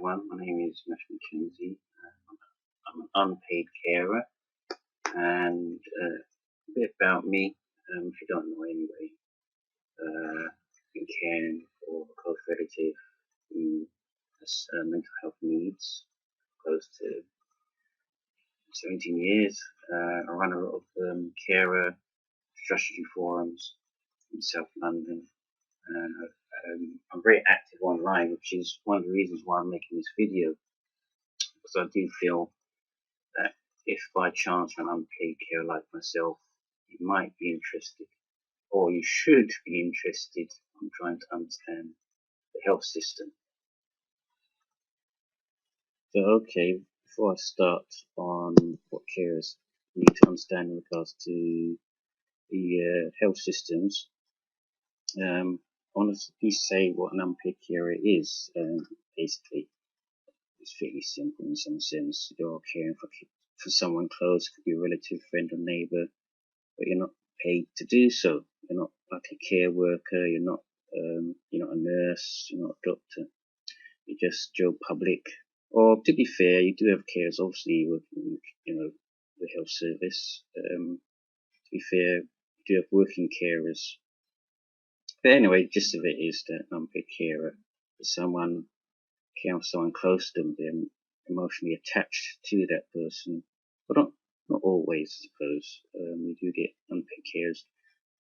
everyone. My name is Matthew McKenzie. I'm an unpaid carer, and a bit about me, if you don't know anyway. I've been caring for a close relative who has mental health needs, close to 17 years. I run a lot of carer strategy forums in South London. I'm very active online, which is one of the reasons why I'm making this video, because I do feel that if by chance an unpaid carer like myself, you might be interested, or you should be interested in trying to understand the health system. So, okay, before I start on what carers need to understand in regards to the health systems, I want to say what an unpaid carer is. Basically, it's fairly simple in some sense. You're caring for someone close, could be a relative, friend, or neighbour, but you're not paid to do so. You're not like a care worker. You're not a nurse. You're not a doctor. You're just Joe Public. Or to be fair, you do have carers, obviously, working, the health service. To be fair, you do have working carers. But anyway, the gist of it is that unpaid carer is someone caring for someone close to them. They're emotionally attached to that person, but not always, I suppose. You do get unpaid carers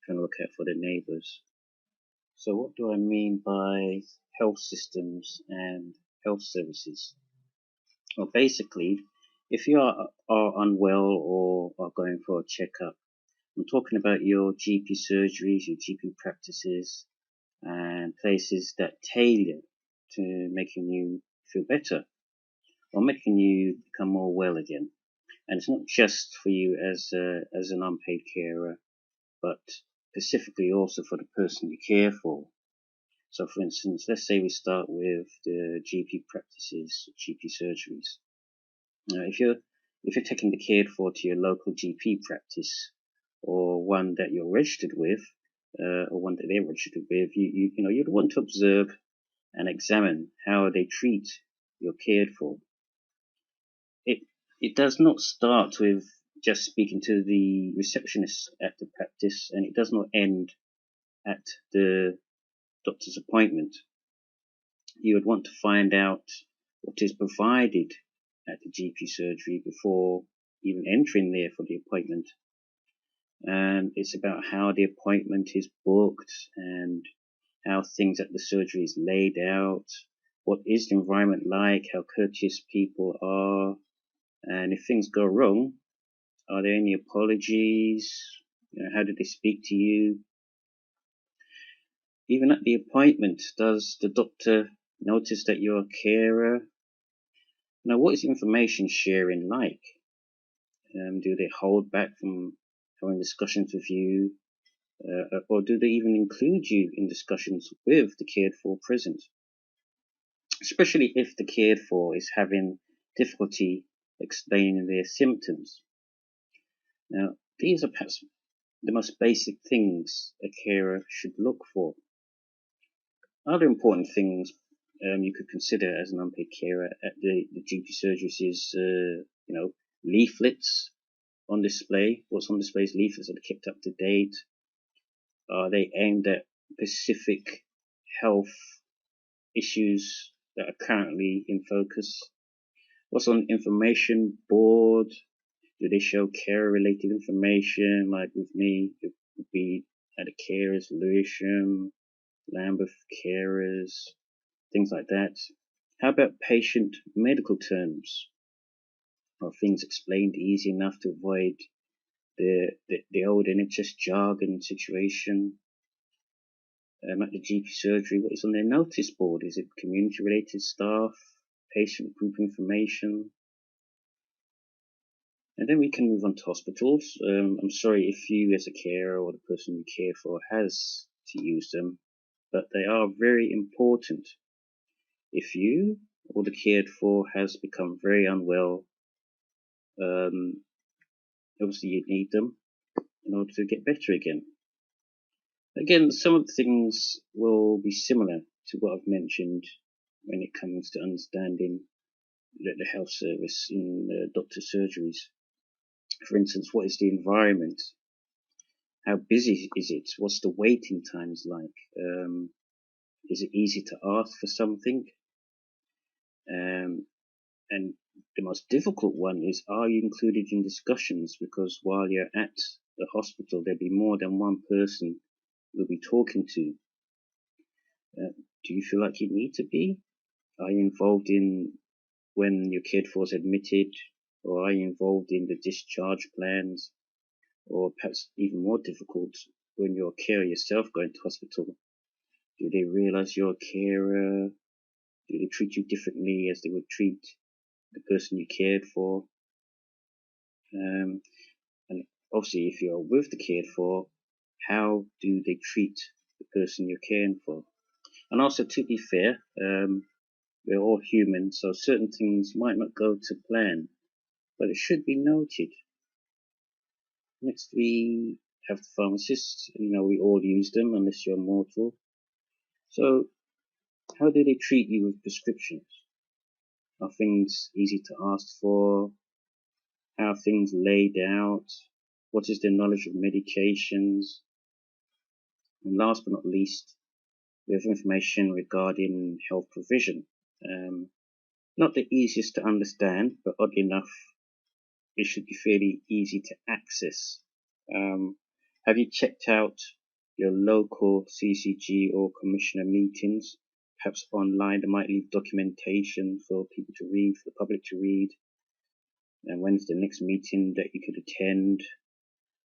trying to look out for their neighbours. So what do I mean by health systems and health services? Well, basically, if you are unwell or are going for a checkup, I'm talking about your GP surgeries, your GP practices, and places that tailor to making you feel better or making you become more well again. And it's not just for you as an unpaid carer, but specifically also for the person you care for. So, for instance, let's say we start with the GP practices, GP surgeries. Now, if you're taking the care for to your local GP practice, or one that you're registered with, or one that they're registered with, you'd want to observe and examine how they treat your cared for. It does not start with just speaking to the receptionist at the practice, and it does not end at the doctor's appointment. You would want to find out what is provided at the GP surgery before even entering there for the appointment. And it's about how the appointment is booked and how things at the surgery is laid out, what is the environment like, how courteous people are, and if things go wrong, are there any apologies? How did they speak to you? Even at the appointment, does the doctor notice that you're a carer? Now, what is information sharing like? Do they hold back from having discussions with you? Or do they even include you in discussions with the cared for present? Especially if the cared for is having difficulty explaining their symptoms. Now, these are perhaps the most basic things a carer should look for. Other important things you could consider as an unpaid carer at the GP surgeries is, leaflets on display. What's on display is leaflets that are kept up to date. Are they aimed at specific health issues that are currently in focus? What's on the information board? Do they show care-related information? Like with me, it would be at a carers, Lewisham, Lambeth carers, things like that. How about patient medical terms? Are things explained easy enough to avoid the old NHS jargon situation? At the GP surgery, what is on their notice board? Is it community-related staff, patient group information? And then we can move on to hospitals. I'm sorry if you as a carer or the person you care for has to use them, but they are very important. If you or the cared for has become very unwell, obviously you need them in order to get better again. Again, some of the things will be similar to what I've mentioned when it comes to understanding the health service in doctor surgeries. For instance, what is the environment? How busy is it? What's the waiting times like? Is it easy to ask for something? Um, and the most difficult one is, are you included in discussions? Because while you're at the hospital, there'll be more than one person you'll be talking to. Do you feel like you need to be? Are you involved in when your cared for is admitted? Or are you involved in the discharge plans? Or perhaps even more difficult, when you're a carer yourself going to hospital, do they realize you're a carer? Do they treat you differently as they would treat the person you cared for? And obviously, if you're with the cared for, how do they treat the person you're caring for? And also, to be fair, we're all human, so certain things might not go to plan, but it should be noted. Next, we have the pharmacists. We all use them unless you're mortal. So, how do they treat you with prescriptions? Are things easy to ask for? How are things laid out? What is their knowledge of medications? And last but not least, we have information regarding health provision. Not the easiest to understand, but oddly enough, it should be fairly easy to access. Have you checked out your local CCG or commissioner meetings? Perhaps online, they might leave documentation for people to read, for the public to read. And when's the next meeting that you could attend?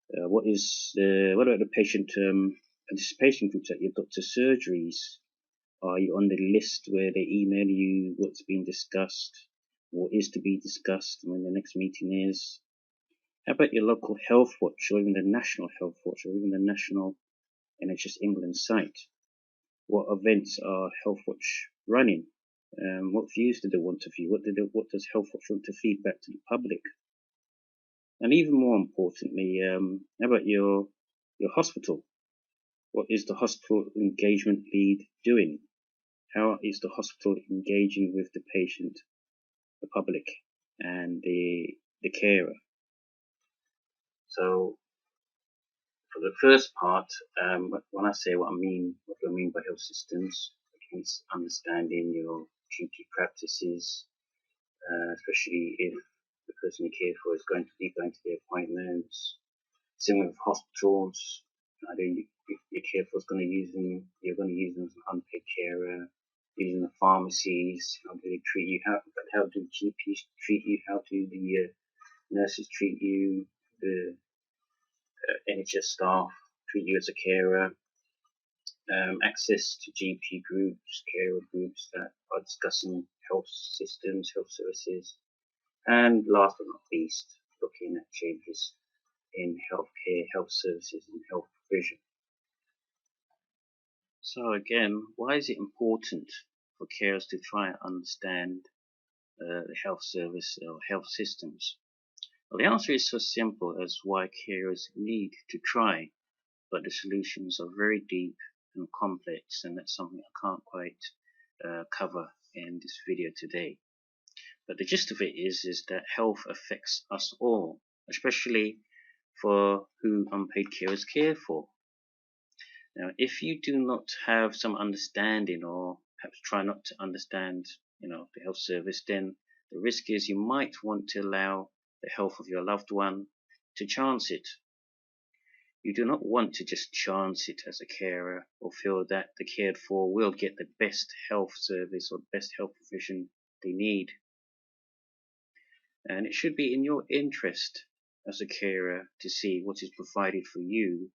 What about the patient participation groups at your doctor's surgeries? Are you on the list where they email you what's being discussed, what is to be discussed, when the next meeting is? How about your local health watch, or even the national health watch, or even the national NHS England site? What events are Health Watch running? What views do they want to view? What does Health Watch want to feed back to the public? And even more importantly, how about your hospital? What is the hospital engagement lead doing? How is the hospital engaging with the patient, the public, and the carer? So, for the first part, when I say what do I mean by health systems, it's understanding your GP practices, especially if the person you care for is going to be going to the appointments. Similar with hospitals, if your care for is going to use them, you're going to use them as an unpaid carer. Using the pharmacies, how do they treat you? How do GPs treat you? How do the nurses treat you? The NHS staff treat you as a carer? Access to GP groups, carer groups that are discussing health systems, health services, and last but not least, looking at changes in healthcare, health services, and health provision. So again, why is it important for carers to try and understand the health service or health systems? Well, the answer is so simple as why carers need to try, but the solutions are very deep and complex, and that's something I can't quite cover in this video today. But the gist of it is that health affects us all, especially for who unpaid carers care for. Now, if you do not have some understanding, or perhaps try not to understand, the health service, then the risk is you might want to allow the health of your loved one to chance it. You do not want to just chance it as a carer, or feel that the cared for will get the best health service or the best health provision they need. And it should be in your interest as a carer to see what is provided for you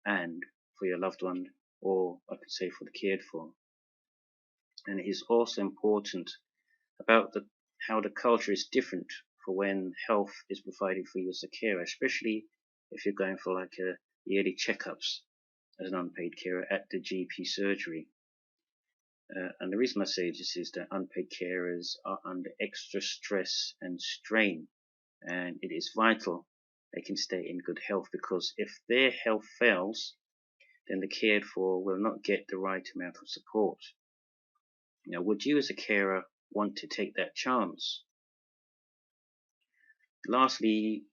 and for your loved one, or I could say for the cared for. And it is also important about how the culture is different for when health is provided for you as a carer, especially if you're going for like a yearly checkups as an unpaid carer at the GP surgery. And the reason I say this is that unpaid carers are under extra stress and strain, and it is vital they can stay in good health, because if their health fails, then the cared for will not get the right amount of support. Would you as a carer want to take that chance? Lastly,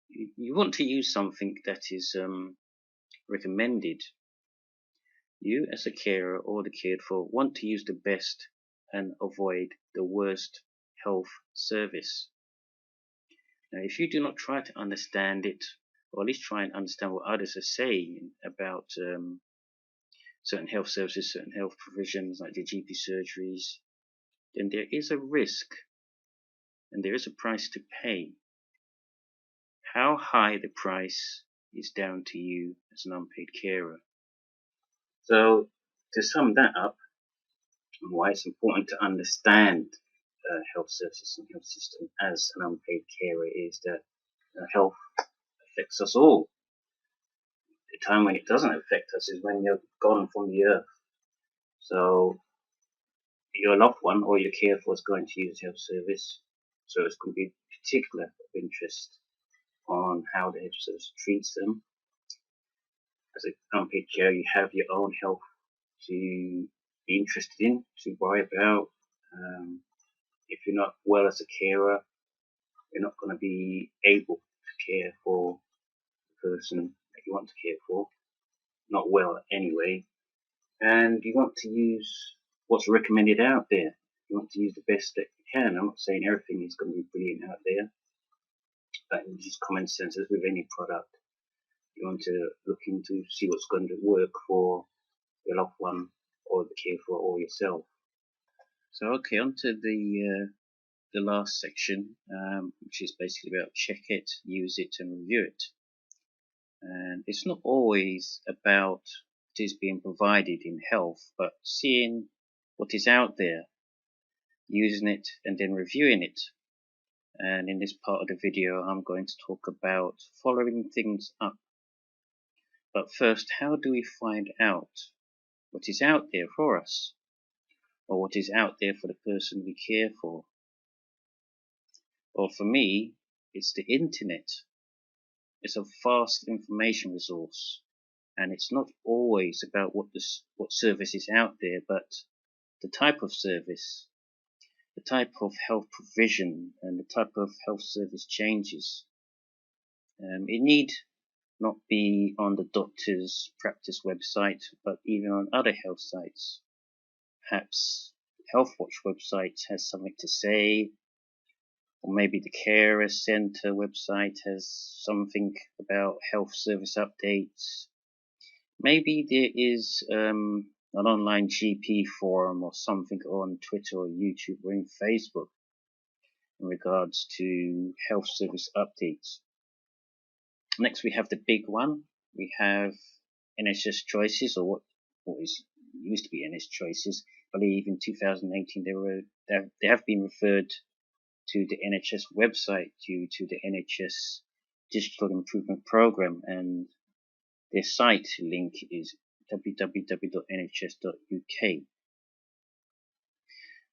you want to use something that is recommended. You as a carer or the cared for want to use the best and avoid the worst health service. Now, if you do not try to understand it, or at least try and understand what others are saying about certain health services, certain health provisions like the GP surgeries, then there is a risk and there is a price to pay. How high the price is down to you as an unpaid carer. So, to sum that up, and why it's important to understand health services and health system as an unpaid carer is that health affects us all. The time when it doesn't affect us is when you're gone from the earth. So your loved one or your cared for is going to use health service, so it's going to be particular of interest on how the health service treats them. As an unpaid carer, you have your own health to be interested in, to worry about. If you're not well as a carer, you're not going to be able to care for the person that you want to care for, not well anyway. And you want to use what's recommended out there. You want to use the best that you can. I'm not saying everything is going to be brilliant out there, but just common sense as with any product. You want to look into see what's going to work for your loved one or the care for or yourself. So okay, on to the last section, which is basically about check it, use it, and review it. And it's not always about what is being provided in health, but seeing what is out there, using it, and then reviewing it. And in this part of the video, I'm going to talk about following things up. But first, how do we find out what is out there for us, or what is out there for the person we care for? Well, for me, it's the internet. It's a vast information resource, and it's not always about what service is out there, but the type of service, the type of health provision, and the type of health service changes. It need not be on the doctor's practice website, but even on other health sites. Perhaps HealthWatch website has something to say, or maybe the Carer Centre website has something about health service updates. Maybe there is an online GP forum or something on Twitter or YouTube or in Facebook in regards to health service updates. Next, we have the big one. We have NHS Choices, or what used to be NHS Choices. I believe in 2018 they have been referred to the NHS website due to the NHS Digital Improvement Programme, and their site link is www.nhs.uk.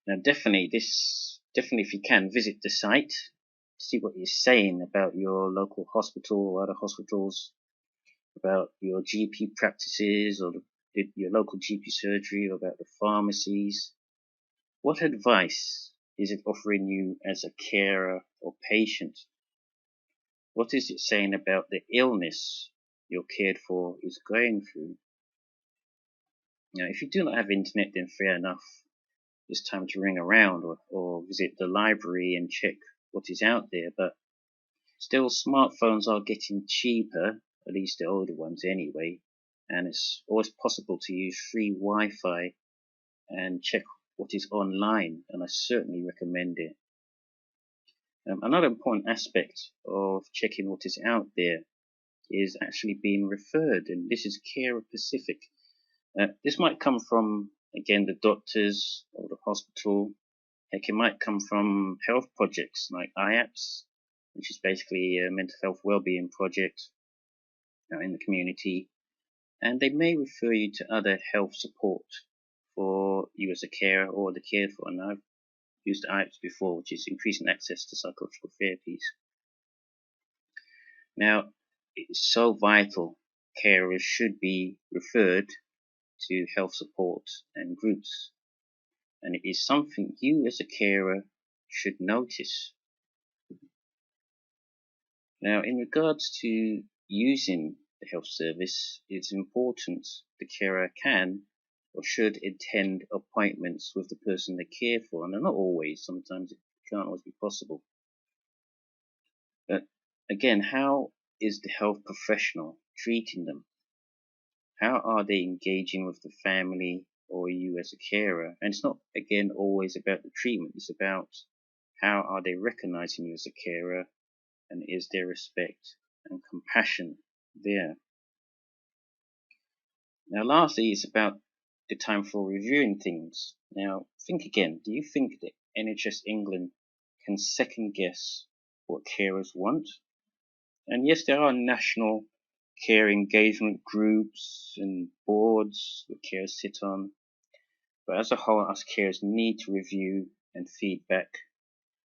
Now, definitely if you can, visit the site, see what it's saying about your local hospital or other hospitals, about your GP practices or your local GP surgery, or about the pharmacies. What advice is it offering you as a carer or patient? What is it saying about the illness your cared for is going through? Now, if you do not have internet, then fair enough. It's time to ring around or visit the library and check what is out there. But still, smartphones are getting cheaper, at least the older ones anyway. And it's always possible to use free Wi-Fi and check what is online, and I certainly recommend it. Another important aspect of checking what is out there is actually being referred, and this is carer specific. This might come from, again, the doctors or the hospital. Heck, it might come from health projects like IAPS, which is basically a mental health wellbeing project in the community. And they may refer you to other health support for you as a carer or the cared for. And I've used IAPS before, which is increasing access to psychological therapies. Now, it's so vital. Carers should be referred to health support and groups. and it is something you as a carer should notice. Now, in regards to using the health service, it's important the carer can or should attend appointments with the person they care for, and they're not always, sometimes it can't always be possible. But again, how is the health professional treating them? How are they engaging with the family or you as a carer? And it's not, again, always about the treatment. It's about how are they recognizing you as a carer, and is there respect and compassion there? Now, lastly, it's about the time for reviewing things. Now, think again. Do you think that NHS England can second guess what carers want? And yes, there are national care engagement groups and boards that carers sit on. But as a whole, us carers need to review and feedback.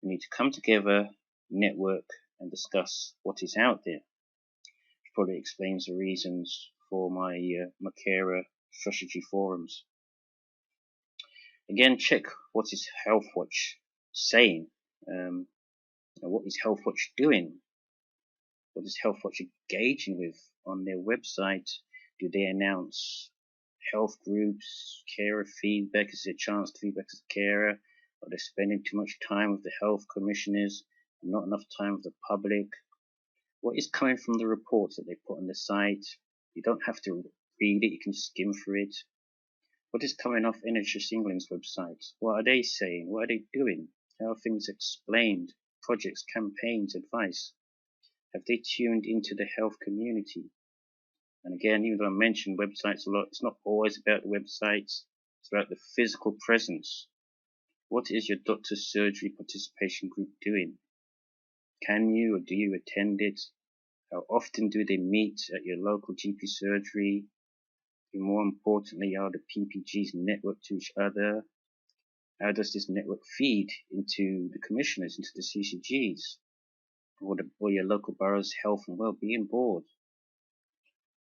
We need to come together, network, and discuss what is out there. Which probably explains the reasons for my carer strategy forums. Again, check what is HealthWatch saying. What is HealthWatch doing? What is HealthWatch engaging with on their website? Do they announce health groups, carer feedback? Is there a chance to feedback as a carer? Are they spending too much time with the health commissioners and not enough time with the public? What is coming from the reports that they put on the site? You don't have to read it, you can skim through it. What is coming off NHS England's website? What are they saying? What are they doing? How are things explained? Projects, campaigns, advice? Have they tuned into the health community? And again, even though I mentioned websites a lot, it's not always about the websites, it's about the physical presence. What is your doctor's surgery participation group doing? Can you or do you attend it? How often do they meet at your local GP surgery? And more importantly, are the PPGs networked to each other? How does this network feed into the commissioners, into the CCGs, or your local borough's health and well-being board?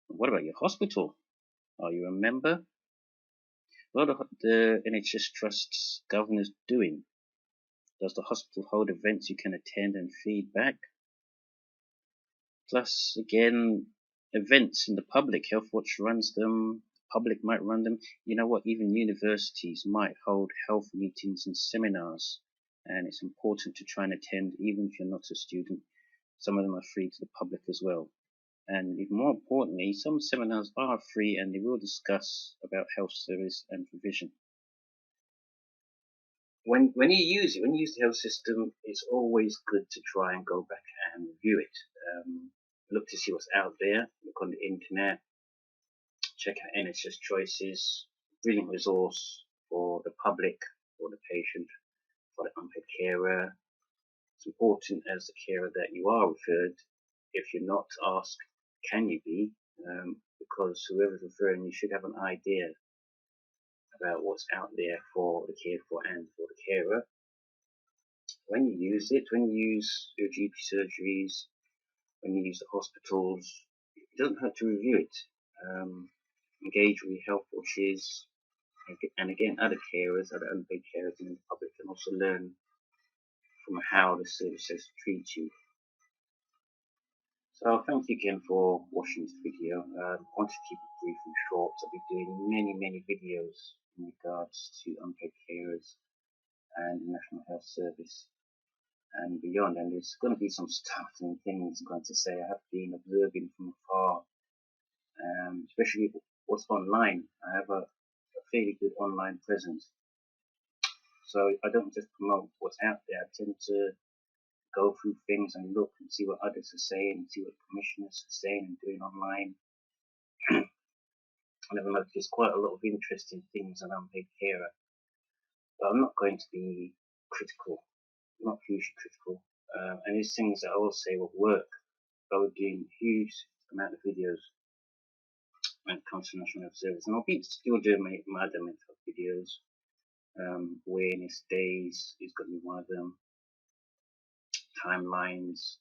What about your hospital? Are you a member? What are the NHS Trust's governors doing? Does the hospital hold events you can attend and feedback? Plus, again, events in the public. HealthWatch runs them. The public might run them. You know what? Even universities might hold health meetings and seminars. And it's important to try and attend, even if you're not a student. Some of them are free to the public as well. And even more importantly, some seminars are free and they will discuss about health service and provision. When you use it, when you use the health system, it's always good to try and go back and review it. Look to see what's out there. Look on the internet. Check out NHS Choices. Brilliant resource for the public, for the patient, for the unpaid carer. It's important as the carer that you are referred. If you're not asked, can you be? Because whoever's referring you should have an idea about what's out there for the cared for and for the carer. When you use it, when you use your GP surgeries, when you use the hospitals, it doesn't hurt to review it. Engage with health watches, and again, other carers, other unpaid carers in the public can also learn from how the services treat you. So thank you again for watching this video. I want to keep it brief and short. I'll be doing many videos in regards to unpaid carers and the National Health Service and beyond. And there's going to be some startling things I'm going to say. I have been observing from afar, especially what's online. I have a fairly good online presence. So I don't just promote what's out there. I tend to go through things and look and see what others are saying, see what commissioners are saying and doing online. And I've noticed quite a lot of interesting things on unpaid carer. But I'm not going to be critical, not hugely critical. And these things that I will say will work. I will do a huge amount of videos when it comes to National Health Service. And I'll be still doing my other mental health videos. Awareness days is going to be one of them. Timelines.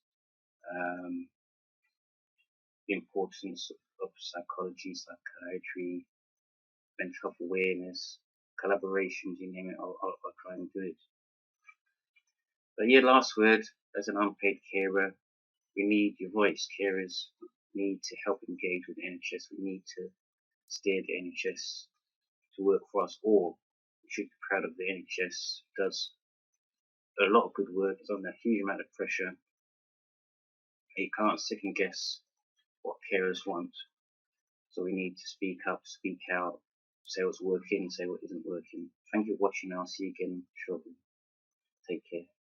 The importance of psychology, psychiatry, mental health awareness, collaborations, you name it, I'll try and do it. But yeah, last word, as an unpaid carer, we need your voice. Carers need to help engage with the NHS. We need to steer the NHS to work for us all. We should be proud of the NHS. It does a lot of good work. It's under a huge amount of pressure. You can't second guess what carers want. So we need to speak up, speak out, say what's working, say what isn't working. Thank you for watching. I'll see you again shortly. Take care.